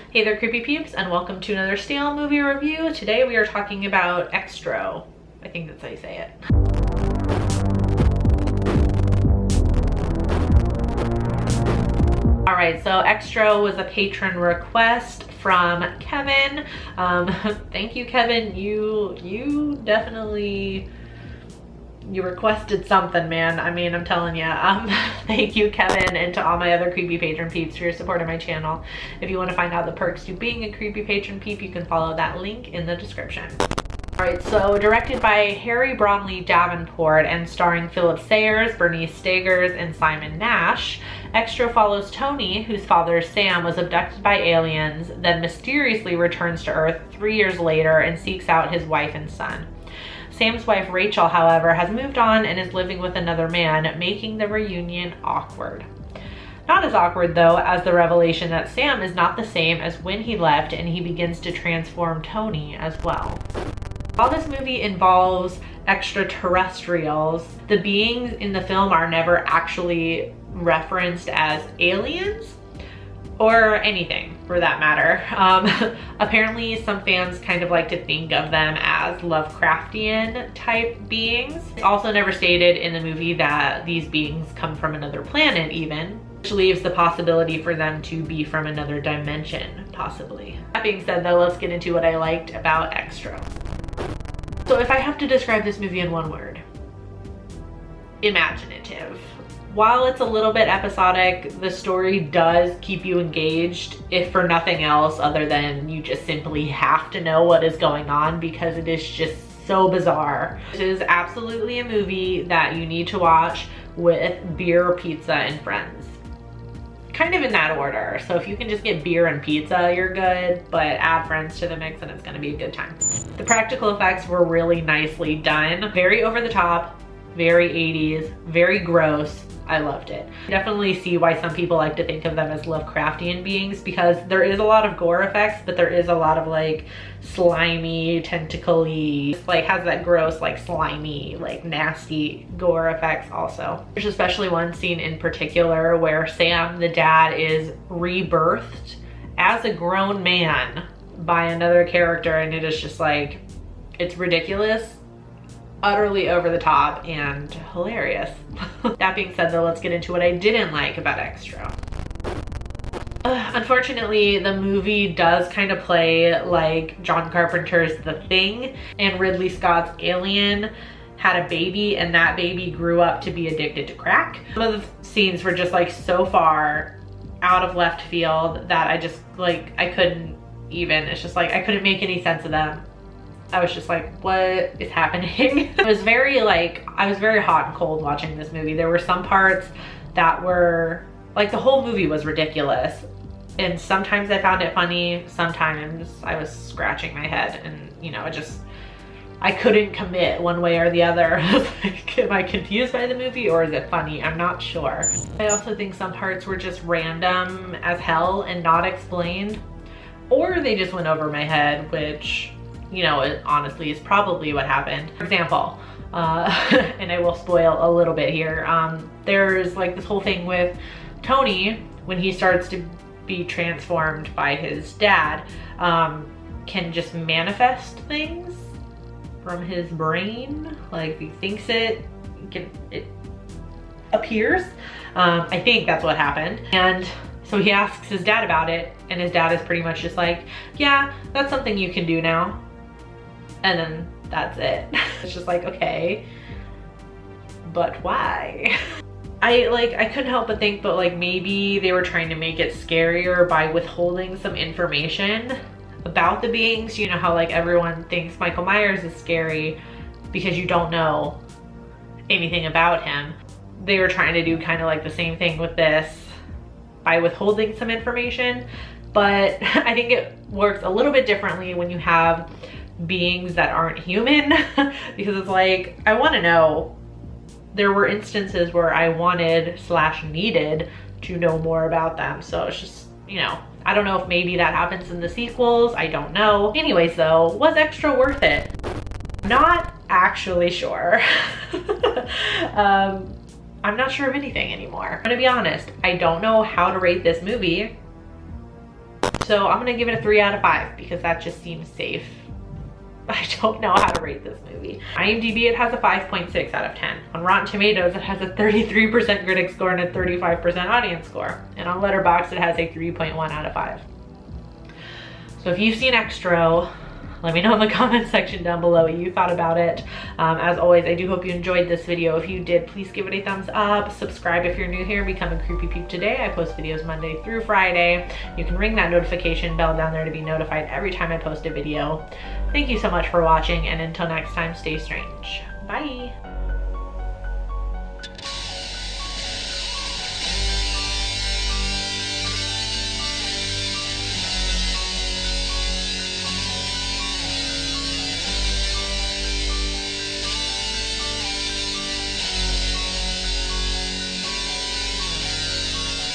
Hey there, creepy peeps, and welcome to another stale movie review. Today we are talking about Xtro. I think that's how you say it. All right, so Xtro was a patron request from Kevin. Thank you, Kevin. You definitely requested something, man. I mean, I'm telling you. Thank you, Kevin, and to all my other creepy patron peeps for your support of my channel. If you want to find out the perks to being a creepy patron peep, you can follow that link in the description. All right, so directed by Harry Bromley Davenport and starring Philip Sayers, Bernice Stegers, and Simon Nash, Xtro follows Tony, whose father Sam was abducted by aliens, then mysteriously returns to Earth 3 years later and seeks out his wife and son. Sam's wife Rachel, however, has moved on and is living with another man, making the reunion awkward. Not as awkward, though, as the revelation that Sam is not the same as when he left, and he begins to transform Tony as well. While this movie involves extraterrestrials, the beings in the film are never actually referenced as aliens or anything for that matter. Apparently some fans kind of like to think of them as Lovecraftian type beings. It's also never stated in the movie that these beings come from another planet even, which leaves the possibility for them to be from another dimension, possibly. That being said though, let's get into what I liked about Xtro. So if I have to describe this movie in one word, imaginative. While it's a little bit episodic, the story does keep you engaged, if for nothing else other than you just simply have to know what is going on because it is just so bizarre. This is absolutely a movie that you need to watch with beer, pizza, and friends. Kind of in that order. So if you can just get beer and pizza, you're good, but add friends to the mix and it's gonna be a good time. The practical effects were really nicely done. Very over the top, very 80s, very gross. I loved it. I definitely see why some people like to think of them as Lovecraftian beings because there is a lot of gore effects, but there is a lot of like slimy, tentacly, like has that gross, like slimy, like nasty gore effects also. There's especially one scene in particular where Sam, the dad, is rebirthed as a grown man by another character, and it is just like, it's ridiculous, utterly over the top, and hilarious. That being said though, let's get into what I didn't like about Xtro. Unfortunately, the movie does kind of play like John Carpenter's The Thing, and Ridley Scott's Alien had a baby and that baby grew up to be addicted to crack. Some of the scenes were just like so far out of left field that I just like, I couldn't even, it's just like I couldn't make any sense of them. I was just like, what is happening? It was very like, I was very hot and cold watching this movie. There were some parts that were, like the whole movie was ridiculous. And sometimes I found it funny, sometimes I was scratching my head and you know, I couldn't commit one way or the other. Like, am I confused by the movie or is it funny? I'm not sure. I also think some parts were just random as hell and not explained, or they just went over my head, which, you know, it honestly is probably what happened. For example, and I will spoil a little bit here, there's like this whole thing with Tony when he starts to be transformed by his dad, can just manifest things from his brain. Like if he thinks it appears. I think that's what happened. And so he asks his dad about it, and his dad is pretty much just like, yeah, that's something you can do now. And then that's it. It's just like, okay, but why? I couldn't help but think, but like maybe they were trying to make it scarier by withholding some information about the beings. You know how like everyone thinks Michael Myers is scary because you don't know anything about him. They were trying to do kind of like the same thing with this by withholding some information, but I think it works a little bit differently when you have beings that aren't human because it's like, I want to know. There were instances where I wanted / needed to know more about them, so it's just, you know, I don't know if maybe that happens in the sequels, I don't know. Anyways though, was Xtro worth it? Not actually sure. I'm not sure of anything anymore. I'm gonna be honest, I don't know how to rate this movie. So I'm gonna give it a 3 out of 5 because that just seems safe. I don't know how to rate this movie. IMDb, it has a 5.6 out of 10. On Rotten Tomatoes, it has a 33% critic score and a 35% audience score. And on Letterboxd, it has a 3.1 out of 5. So if you've seen Xtro, let me know in the comment section down below what you thought about it. As always, I do hope you enjoyed this video. If you did, please give it a thumbs up. Subscribe if you're new here. Become a Creepy Peep today. I post videos Monday through Friday. You can ring that notification bell down there to be notified every time I post a video. Thank you so much for watching, and until next time, stay strange. Bye.